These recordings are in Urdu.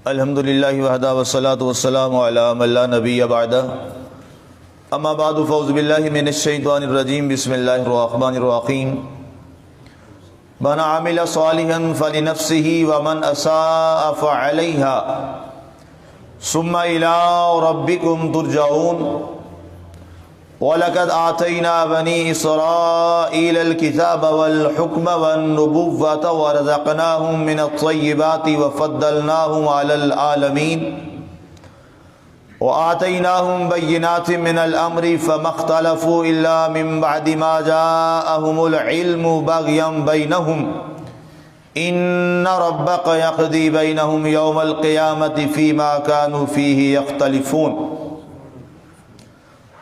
الحمدللہ وحدہ والصلاة والسلام علی من لا نبی بعدہ اما بعد فاعوذ باللہ من الشیطان الرجیم بسم اللہ الرحمن الرحیم من عمل صالحا فلنفسه ومن اساء فعلیہا ثم الى ربکم ترجعون وَلَقَدْ آتَيْنَا بَنِي إِسْرَائِيلَ الْكِتَابَ وَالْحُكْمَ وَالنُّبُوَّةَ وَرَزَقْنَاهُمْ مِنَ الطَّيِّبَاتِ وَفَضَّلْنَاهُمْ عَلَى الْعَالَمِينَ وَآتَيْنَاهُمْ بَيِّنَاتٍ مِنَ الْأَمْرِ فَمَا اخْتَلَفُوا إِلَّا مِن بَعْدِ مَا جَاءَهُمُ الْعِلْمُ بَغْيًا بَيْنَهُمْ إِنَّ رَبَّكَ يَقْضِي بَيْنَهُمْ يَوْمَ الْقِيَامَةِ فِيمَا كَانُوا فِيهِ يَخْتَلِفُونَ۔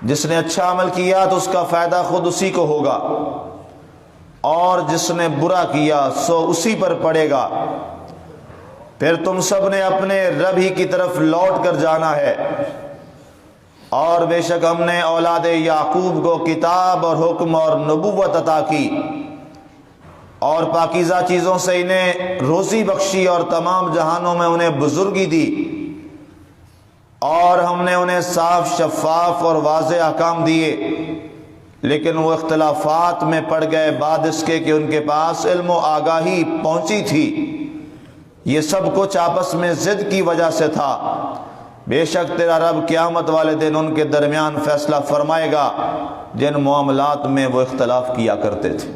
جس نے اچھا عمل کیا تو اس کا فائدہ خود اسی کو ہوگا، اور جس نے برا کیا سو اسی پر پڑے گا۔ پھر تم سب نے اپنے رب ہی کی طرف لوٹ کر جانا ہے، اور بے شک ہم نے اولاد یعقوب کو کتاب اور حکم اور نبوت عطا کی، اور پاکیزہ چیزوں سے انہیں روزی بخشی، اور تمام جہانوں میں انہیں بزرگی دی، اور ہم نے انہیں صاف شفاف اور واضح احکام دیے، لیکن وہ اختلافات میں پڑ گئے بعد اس کے کہ ان کے پاس علم و آگاہی پہنچی تھی۔ یہ سب کچھ آپس میں ضد کی وجہ سے تھا۔ بے شک تیرا رب قیامت والے دن ان کے درمیان فیصلہ فرمائے گا جن معاملات میں وہ اختلاف کیا کرتے تھے۔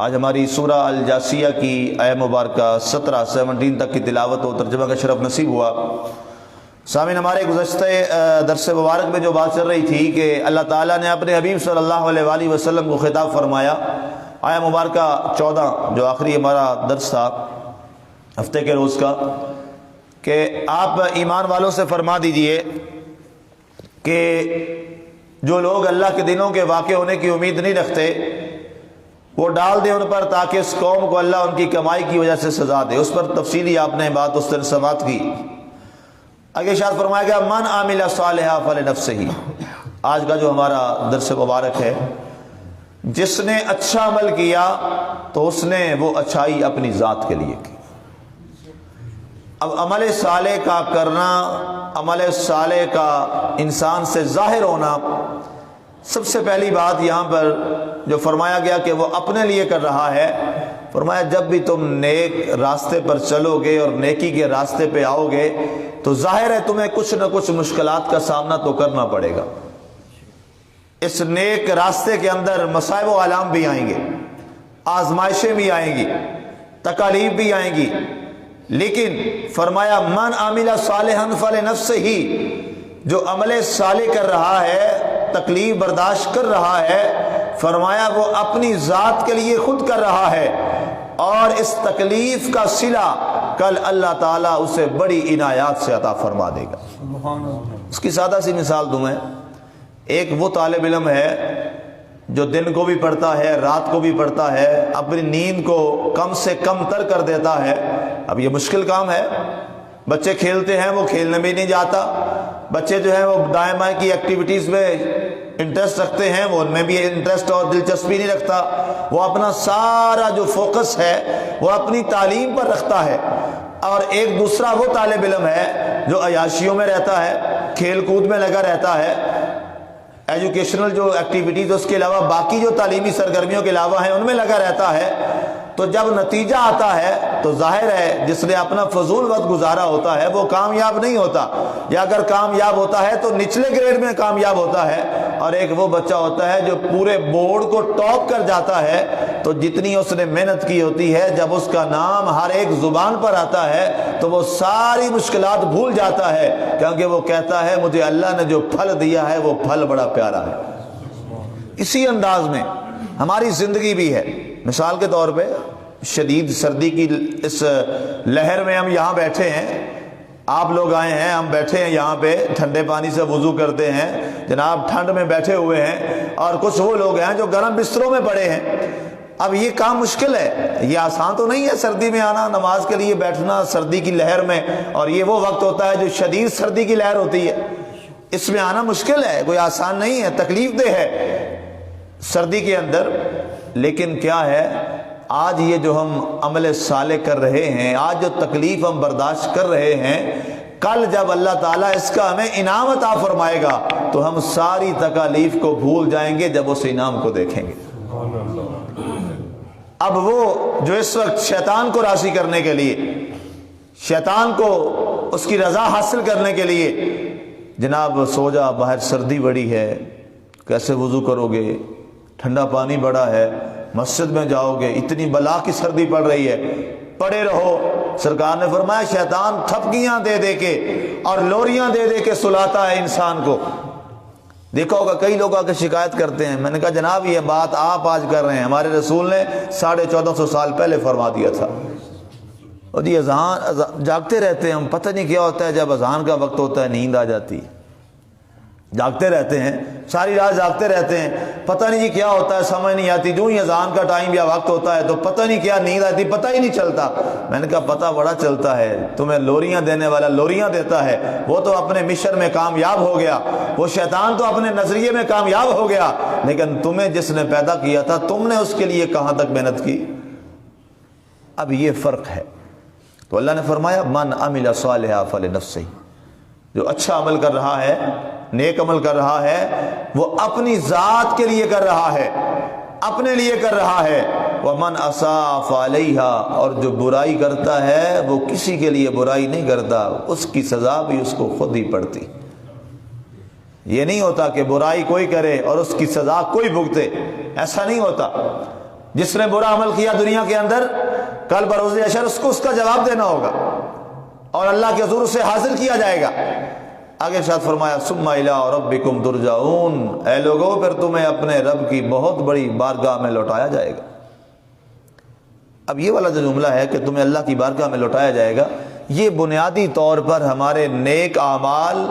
آج ہماری سورہ الجاسیہ کی آیہ مبارکہ 17 تک کی تلاوت و ترجمہ کا شرف نصیب ہوا۔ سامعین، ہمارے گزشتہ درس مبارک میں جو بات چل رہی تھی کہ اللہ تعالیٰ نے اپنے حبیب صلی اللہ علیہ وآلہ وسلم کو خطاب فرمایا، آیہ مبارکہ 14 جو آخری ہمارا درس تھا ہفتے کے روز کا، کہ آپ ایمان والوں سے فرما دیجئے کہ جو لوگ اللہ کے دنوں کے واقع ہونے کی امید نہیں رکھتے وہ ڈال دیں ان پر، تاکہ اس قوم کو اللہ ان کی کمائی کی وجہ سے سزا دے۔ اس پر تفصیلی آپ نے بات اس طرح سماعت کی۔ آگے ارشاد فرمایا گیا من عمل صالحا فلنفسہ۔ آج کا جو ہمارا درس مبارک ہے، جس نے اچھا عمل کیا تو اس نے وہ اچھائی اپنی ذات کے لیے کی۔ اب عمل صالح کا کرنا، عمل صالح کا انسان سے ظاہر ہونا، سب سے پہلی بات یہاں پر جو فرمایا گیا کہ وہ اپنے لیے کر رہا ہے، فرمایا جب بھی تم نیک راستے پر چلو گے اور نیکی کے راستے پہ آؤ گے تو ظاہر ہے تمہیں کچھ نہ کچھ مشکلات کا سامنا تو کرنا پڑے گا۔ اس نیک راستے کے اندر مصائب و آلام بھی آئیں گے، آزمائشیں بھی آئیں گی، تکالیف بھی آئیں گی، لیکن فرمایا من عمل صالحا فلنفسہ، جو عمل صالح کر رہا ہے، تکلیف برداشت کر رہا ہے، فرمایا وہ اپنی ذات کے لیے خود کر رہا ہے، اور اس تکلیف کا صلہ کل اللہ تعالیٰ اسے بڑی عنایات سے عطا فرما دے گا۔ اس کی سادہ سی مثال دوں میں، ایک وہ طالب علم ہے جو دن کو بھی پڑھتا ہے، رات کو بھی پڑھتا ہے، اپنی نیند کو کم سے کم تر کر دیتا ہے۔ اب یہ مشکل کام ہے۔ بچے کھیلتے ہیں، وہ کھیلنے بھی نہیں جاتا۔ بچے جو ہیں وہ دائیں بائیں کی ایکٹیویٹیز میں انٹرسٹ رکھتے ہیں، وہ ان میں بھی انٹرسٹ اور دلچسپی نہیں رکھتا۔ وہ اپنا سارا جو فوکس ہے وہ اپنی تعلیم پر رکھتا ہے۔ اور ایک دوسرا وہ طالب علم ہے جو عیاشیوں میں رہتا ہے، کھیل کود میں لگا رہتا ہے، ایجوکیشنل جو ایکٹیویٹیز اس کے علاوہ باقی جو تعلیمی سرگرمیوں کے علاوہ ہیں ان میں لگا رہتا ہے۔ تو جب نتیجہ آتا ہے تو ظاہر ہے جس نے اپنا فضول وقت گزارا ہوتا ہے وہ کامیاب نہیں ہوتا، یا اگر کامیاب ہوتا ہے تو نچلے گریڈ میں کامیاب ہوتا ہے۔ اور ایک وہ بچہ ہوتا ہے جو پورے بورڈ کو ٹاپ کر جاتا ہے، تو جتنی اس نے محنت کی ہوتی ہے جب اس کا نام ہر ایک زبان پر آتا ہے تو وہ ساری مشکلات بھول جاتا ہے، کیونکہ وہ کہتا ہے مجھے اللہ نے جو پھل دیا ہے وہ پھل بڑا پیارا ہے۔ اسی انداز میں ہماری زندگی بھی ہے۔ مثال کے طور پہ شدید سردی کی اس لہر میں ہم یہاں بیٹھے ہیں، آپ لوگ آئے ہیں، ہم بیٹھے ہیں یہاں پہ، ٹھنڈے پانی سے وضو کرتے ہیں، جناب ٹھنڈ میں بیٹھے ہوئے ہیں، اور کچھ وہ لوگ ہیں جو گرم بستروں میں پڑے ہیں۔ اب یہ کام مشکل ہے، یہ آسان تو نہیں ہے سردی میں آنا، نماز کے لیے بیٹھنا سردی کی لہر میں، اور یہ وہ وقت ہوتا ہے جو شدید سردی کی لہر ہوتی ہے، اس میں آنا مشکل ہے، کوئی آسان نہیں ہے، تکلیف دہ ہے سردی کے اندر۔ لیکن کیا ہے، آج یہ جو ہم عمل صالح کر رہے ہیں، آج جو تکلیف ہم برداشت کر رہے ہیں، کل جب اللہ تعالیٰ اس کا ہمیں انعام عطا فرمائے گا تو ہم ساری تکالیف کو بھول جائیں گے جب اس انعام کو دیکھیں گے۔ اب وہ جو اس وقت شیطان کو راضی کرنے کے لیے، شیطان کو اس کی رضا حاصل کرنے کے لیے، جناب سو جا، باہر سردی بڑی ہے، کیسے وضو کرو گے، ٹھنڈا پانی بڑا ہے، مسجد میں جاؤ گے، اتنی بلا کی سردی پڑ رہی ہے، پڑے رہو۔ سرکار نے فرمایا شیطان تھپکیاں دے دے کے اور لوریاں دے دے کے سلاتا ہے انسان کو۔ دیکھا ہوگا کئی لوگ آ کے شکایت کرتے ہیں، میں نے کہا جناب یہ بات آپ آج کر رہے ہیں، ہمارے رسول نے 1450 سال پہلے فرما دیا تھا۔ اور جی اذان جاگتے رہتے ہیں ہم، پتہ نہیں کیا ہوتا ہے، جب اذان کا وقت ہوتا ہے نیند آ جاتی ہے، جاگتے رہتے ہیں، ساری رات جاگتے رہتے ہیں، پتہ نہیں جی کیا ہوتا ہے، سمجھ نہیں آتی، جو ہی اذان کا ٹائم یا وقت ہوتا ہے تو پتہ نہیں کیا نیند آتی، پتہ ہی نہیں چلتا۔ میں نے کہا پتہ بڑا چلتا ہے، تمہیں لوریاں دینے والا لوریاں دیتا ہے، وہ تو اپنے مشن میں کامیاب ہو گیا، وہ شیطان تو اپنے نظریے میں کامیاب ہو گیا، لیکن تمہیں جس نے پیدا کیا تھا تم نے اس کے لیے کہاں تک محنت کی؟ اب یہ فرق ہے۔ تو اللہ نے فرمایا من عمل صالحا فلنفسہ، جو اچھا عمل کر رہا ہے، نیک عمل کر رہا ہے، وہ اپنی ذات کے لیے کر رہا ہے، اپنے لیے کر رہا ہے۔ ومن اساء فعلیہا، اور جو برائی کرتا ہے وہ کسی کے لیے برائی نہیں کرتا، اس کی سزا بھی اس کو خود ہی پڑتی۔ یہ نہیں ہوتا کہ برائی کوئی کرے اور اس کی سزا کوئی بھگتے، ایسا نہیں ہوتا۔ جس نے برا عمل کیا دنیا کے اندر، کل بروز حشر اس کو اس کا جواب دینا ہوگا اور اللہ کے حضور سے حاضر کیا جائے گا۔ آگے ارشاد فرمایا ثم الی ربکم ترجعون، اے لوگوں پھر تمہیں اپنے رب کی بہت بڑی بارگاہ میں لوٹایا جائے گا۔ اب یہ والا جو جملہ ہے کہ تمہیں اللہ کی بارگاہ میں لوٹایا جائے گا، یہ بنیادی طور پر ہمارے نیک اعمال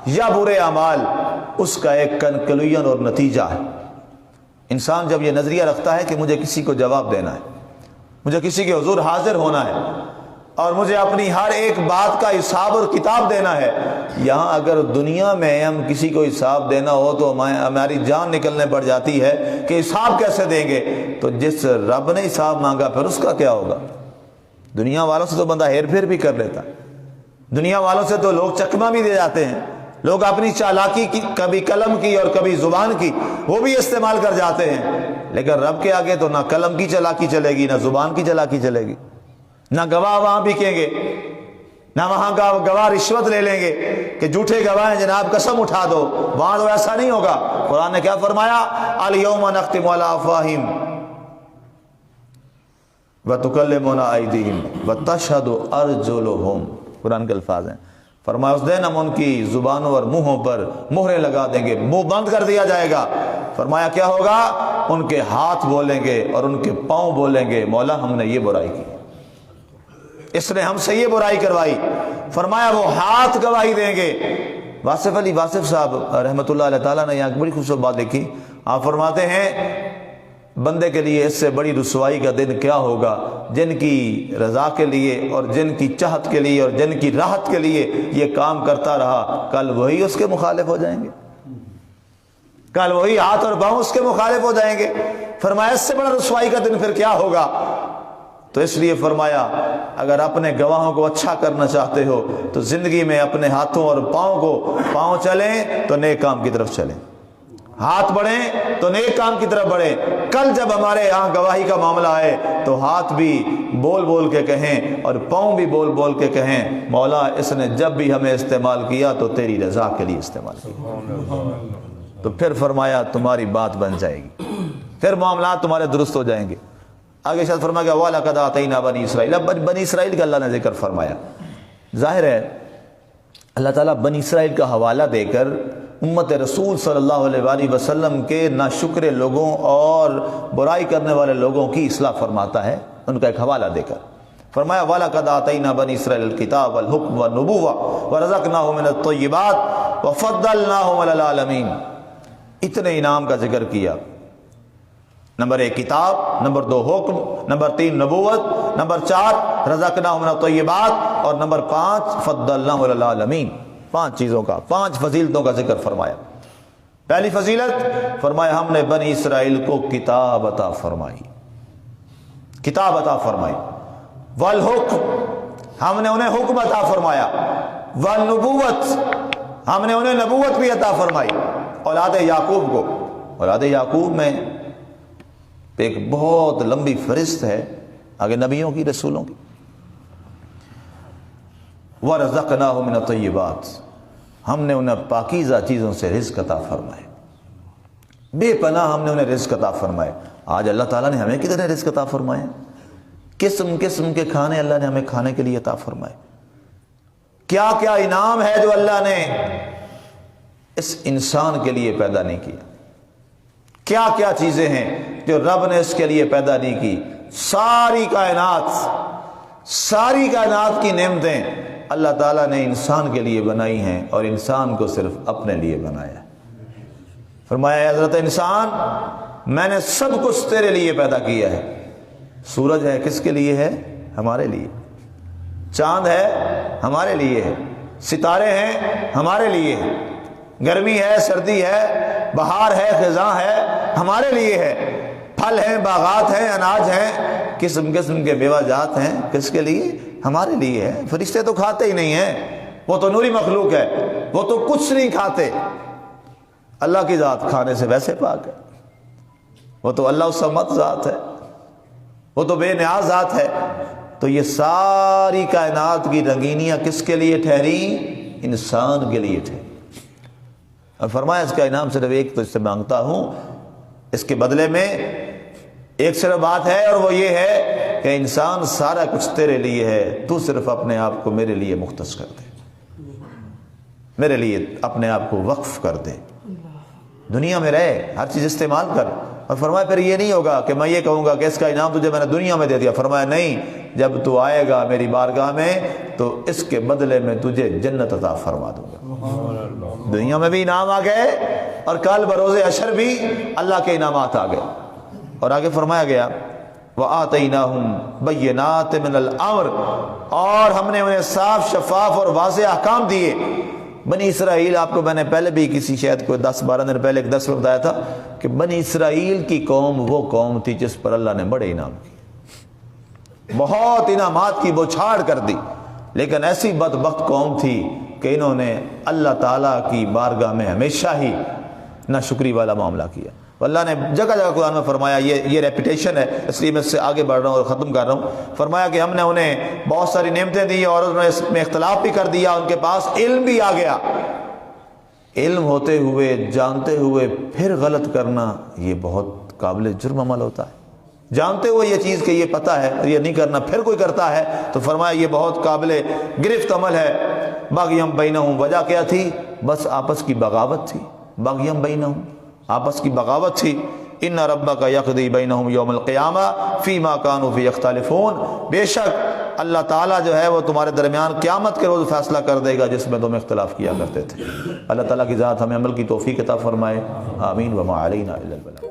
یا برے اعمال اس کا ایک کنکلوژن اور نتیجہ ہے۔ انسان جب یہ نظریہ رکھتا ہے کہ مجھے کسی کو جواب دینا ہے، مجھے کسی کے حضور حاضر ہونا ہے اور مجھے اپنی ہر ایک بات کا حساب اور کتاب دینا ہے، یہاں اگر دنیا میں ہم کسی کو حساب دینا ہو تو ہماری جان نکلنے پڑ جاتی ہے کہ حساب کیسے دیں گے۔ تو جس رب نے حساب مانگا پھر اس کا کیا ہوگا؟ دنیا والوں سے تو بندہ ہیر پھیر بھی کر لیتا، دنیا والوں سے تو لوگ چکمہ بھی دے جاتے ہیں، لوگ اپنی چالاکی کی، کبھی قلم کی اور کبھی زبان کی، وہ بھی استعمال کر جاتے ہیں، لیکن رب کے آگے تو نہ قلم کی چالاکی چلے گی، نہ زبان کی چالاکی چلے گی، نہ گواہ وہاں بکیں گے، نہ وہاں کا گواہ رشوت لے لیں گے کہ جھوٹے گواہ ہیں جناب قسم اٹھا دو، وہاں تو ایسا نہیں ہوگا۔ قرآن نے کیا فرمایا؟ الیوم نختم علی افواہہم وتکلمنا ایدیہم وتشہد ارجلہم، قرآن کے الفاظ ہیں۔ فرمایا اس دن ہم ان کی زبانوں اور منہوں پر مہریں لگا دیں گے، منہ بند کر دیا جائے گا۔ فرمایا کیا ہوگا؟ ان کے ہاتھ بولیں گے اور ان کے پاؤں بولیں گے مولا ہم نے یہ برائی کی، اس نے ہم سے یہ برائی کروائی۔ فرمایا وہ ہاتھ گواہی دیں گے۔ واصف علی واصف صاحب رحمۃ اللہ علیہ تعالیٰ نے یہاں بڑی خوبصورت بات لکھی، آپ فرماتے ہیں بندے کے لیے اس سے بڑی رسوائی کا دن کیا ہوگا، جن کی رضا کے لیے اور جن کی چاہت کے لیے اور جن کی راحت کے لیے یہ کام کرتا رہا، کل وہی اس کے مخالف ہو جائیں گے، کل وہی ہاتھ اور پاؤں اس کے مخالف ہو جائیں گے۔ فرمایا اس سے بڑا رسوائی کا دن پھر کیا ہوگا؟ تو اس لیے فرمایا اگر اپنے گواہوں کو اچھا کرنا چاہتے ہو تو زندگی میں اپنے ہاتھوں اور پاؤں چلیں تو نیک کام کی طرف چلیں، ہاتھ بڑھیں تو نیک کام کی طرف بڑھیں۔ کل جب ہمارے یہاں گواہی کا معاملہ آئے تو ہاتھ بھی بول بول کے کہیں اور پاؤں بھی بول بول کے کہیں مولا اس نے جب بھی ہمیں استعمال کیا تو تیری رضا کے لیے استعمال کیا، تو پھر فرمایا تمہاری بات بن جائے گی، پھر معاملات تمہارے درست ہو جائیں گے۔ آگے شاید فرمایا کہ وَلَقَدْ آتَيْنَا بَنِي اسرائیل، اب بنی اسرائیل کا اللہ نے ذکر فرمایا۔ ظاہر ہے اللہ تعالیٰ بنی اسرائیل کا حوالہ دے کر امت رسول صلی اللہ علیہ وآلہ وسلم کے ناشکر لوگوں اور برائی کرنے والے لوگوں کی اصلاح فرماتا ہے، ان کا ایک حوالہ دے کر فرمایا وَلَقَدْ آتَيْنَا بَنِي اسرائیل الْكِتَابَ وَالْحُكْمَ وَالنُّبُوَّةَ وَرَزَقْنَاهُم مِّنَ الطَّيِّبَاتِ وَفَضَّلْنَاهُمْ عَلَى الْعَالَمِينَ۔ اتنے انعام کا ذکر کیا، نمبر 1 کتاب، نمبر 2 حکم، نمبر 3 نبوت، نمبر 4 رزقناہم من الطیبات، اور نمبر 5 فضلناہ علی العالمین۔ 5 چیزوں کا، 5 فضیلتوں کا ذکر فرمایا۔ پہلی فضیلت فرمایا ہم نے بنی اسرائیل کو کتاب عطا فرمائی۔ کتاب عطا فرمائی، والحکم ہم نے انہیں حکم عطا فرمایا، والنبوت ہم نے انہیں نبوت بھی عطا فرمائی، اولاد یعقوب کو۔ اولاد یعقوب میں ایک بہت لمبی فہرست ہے آگے نبیوں کی، رسولوں کی۔ وَرَزَقْنَاهُ مِنَ الطَّيِّبَاتِ ہم نے انہیں پاکیزہ چیزوں سے رزق عطا فرمائے، بے پناہ ہم نے انہیں رزق عطا فرمائے۔ آج اللہ تعالیٰ نے ہمیں کتنے رزق عطا فرمائے، قسم قسم کے کھانے اللہ نے ہمیں کھانے کے لیے عطا فرمائے۔ کیا کیا انعام ہے جو اللہ نے اس انسان کے لیے پیدا نہیں کیا، کیا کیا چیزیں ہیں جو رب نے اس کے لیے پیدا نہیں کی۔ ساری کائنات کی نعمتیں اللہ تعالیٰ نے انسان کے لیے بنائی ہیں، اور انسان کو صرف اپنے لیے بنایا۔ فرمایا اے حضرت انسان، میں نے سب کچھ تیرے لیے پیدا کیا ہے۔ سورج ہے کس کے لیے ہے؟ ہمارے لیے۔ چاند ہے ہمارے لیے ہے، ستارے ہیں ہمارے لیے ہے، گرمی ہے سردی ہے، بہار ہے خزاں ہے ہمارے لیے ہے، پھل ہیں باغات ہیں اناج ہیں، قسم قسم کے میوہ جات ہیں، کس کے لیے؟ ہمارے لیے ہے۔ فرشتے تو کھاتے ہی نہیں ہیں، وہ تو نوری مخلوق ہے، وہ تو کچھ نہیں کھاتے۔ اللہ کی ذات کھانے سے ویسے پاک ہے، وہ تو اللہ الصمد ذات ہے، وہ تو بے نیاز ذات ہے۔ تو یہ ساری کائنات کی رنگینیاں کس کے لیے ٹھہری؟ انسان کے لیے ٹھہری۔ اور فرمایا اس کا انعام صرف ایک تو اس سے مانگتا ہوں، اس کے بدلے میں ایک صرف بات ہے، اور وہ یہ ہے کہ انسان سارا کچھ تیرے لیے ہے، تو صرف اپنے آپ کو میرے لیے مختص کر دے، میرے لیے اپنے آپ کو وقف کر دے، دنیا میں رہے، ہر چیز استعمال کر۔ اور فرمایا پھر یہ نہیں ہوگا کہ میں یہ کہوں گا کہ اس کا انعام تجھے میں نے دنیا میں دے دیا۔ فرمایا نہیں، جب تو آئے گا میری بارگاہ میں تو اس کے بدلے میں تجھے جنت عطا فرما دوں گا۔ دنیا میں بھی انعام آ گئے، اور کل بروز حشر بھی اللہ کے انعامات آ گئے۔ اور آگے فرمایا گیا وَآتَيْنَاهُمْ بَيِّنَاتٍ مِنَ الْأَمْرِ اور ہم نے انہیں صاف شفاف اور واضح احکام دیے۔ بنی اسرائیل، آپ کو میں نے پہلے بھی کسی شاید کوئی 10-12 دن پہلے ایک 10 میں بتایا تھا کہ بنی اسرائیل کی قوم وہ قوم تھی جس پر اللہ نے بڑے انعام کیے، بہت انعامات کی بوچھاڑ کر دی، لیکن ایسی بدبخت قوم تھی کہ انہوں نے اللہ تعالیٰ کی بارگاہ میں ہمیشہ ہی ناشکری والا معاملہ کیا۔ اللہ نے جگہ جگہ قرآن میں فرمایا، یہ ریپیٹیشن ہے اس لیے میں اس سے آگے بڑھ رہا ہوں اور ختم کر رہا ہوں۔ فرمایا کہ ہم نے انہیں بہت ساری نعمتیں دی اور انہوں نے اس میں اختلاف بھی کر دیا، ان کے پاس علم بھی آ گیا۔ علم ہوتے ہوئے، جانتے ہوئے پھر غلط کرنا، یہ بہت قابل جرم عمل ہوتا ہے۔ جانتے ہوئے یہ چیز کہ یہ پتہ ہے اور یہ نہیں کرنا، پھر کوئی کرتا ہے تو فرمایا یہ بہت قابل گرفت عمل ہے۔ باغیم بینہم، وجہ کیا تھی؟ بس آپس کی بغاوت تھی۔ باغیم بینہم، آپس کی بغاوت تھی۔ ان ربک یقضی بینہم یوم القیامہ فیما کانوا فیہ یختلفون، بے شک اللہ تعالیٰ جو ہے وہ تمہارے درمیان قیامت کے روز فیصلہ کر دے گا جس میں تم اختلاف کیا کرتے تھے۔ اللہ تعالیٰ کی ذات ہمیں عمل کی توفیق عطا فرمائے، آمین۔ وما علینا الا البلاغ۔